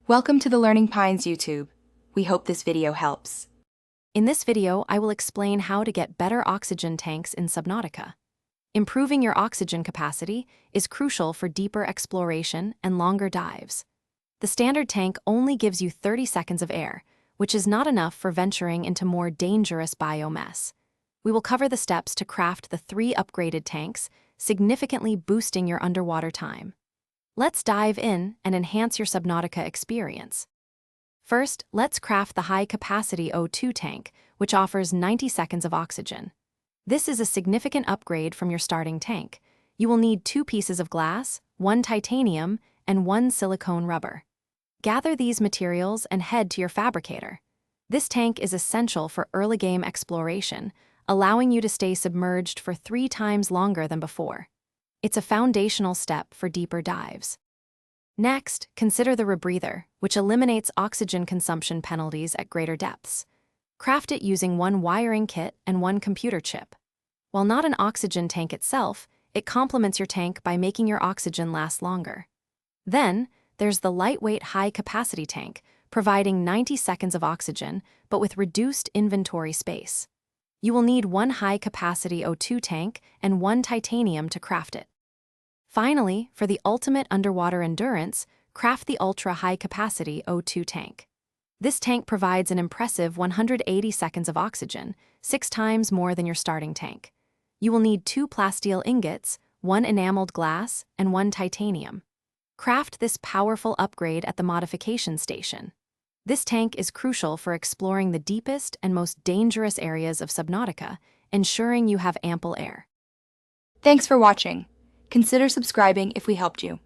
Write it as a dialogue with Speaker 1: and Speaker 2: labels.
Speaker 1: Welcome to the Learning Pines YouTube. We hope this video helps.
Speaker 2: In this video, I will explain how to get better oxygen tanks in Subnautica. Improving your oxygen capacity is crucial for deeper exploration and longer dives. The standard tank only gives you 30 seconds of air, which is not enough for venturing into more dangerous biomess. We will cover the steps to craft the 3 upgraded tanks, significantly boosting your underwater time. Let's dive in and enhance your Subnautica experience. First, let's craft the high-capacity O2 tank, which offers 90 seconds of oxygen. This is a significant upgrade from your starting tank. You will need 2 pieces of glass, 1 titanium, and 1 silicone rubber. Gather these materials and head to your fabricator. This tank is essential for early-game exploration, allowing you to stay submerged for 3 times longer than before. It's a foundational step for deeper dives. Next, consider the rebreather, which eliminates oxygen consumption penalties at greater depths. Craft it using 1 wiring kit and 1 computer chip. While not an oxygen tank itself, it complements your tank by making your oxygen last longer. Then, there's the lightweight high-capacity tank, providing 90 seconds of oxygen, but with reduced inventory space. You will need 1 high-capacity O2 tank and 1 titanium to craft it. Finally, for the ultimate underwater endurance, craft the ultra-high-capacity O2 tank. This tank provides an impressive 180 seconds of oxygen, 6 times more than your starting tank. You will need 2 plasteel ingots, 1 enameled glass, and 1 titanium. Craft this powerful upgrade at the modification station. This tank is crucial for exploring the deepest and most dangerous areas of Subnautica, ensuring you have ample air.
Speaker 1: Thanks for watching. Consider subscribing if we helped you.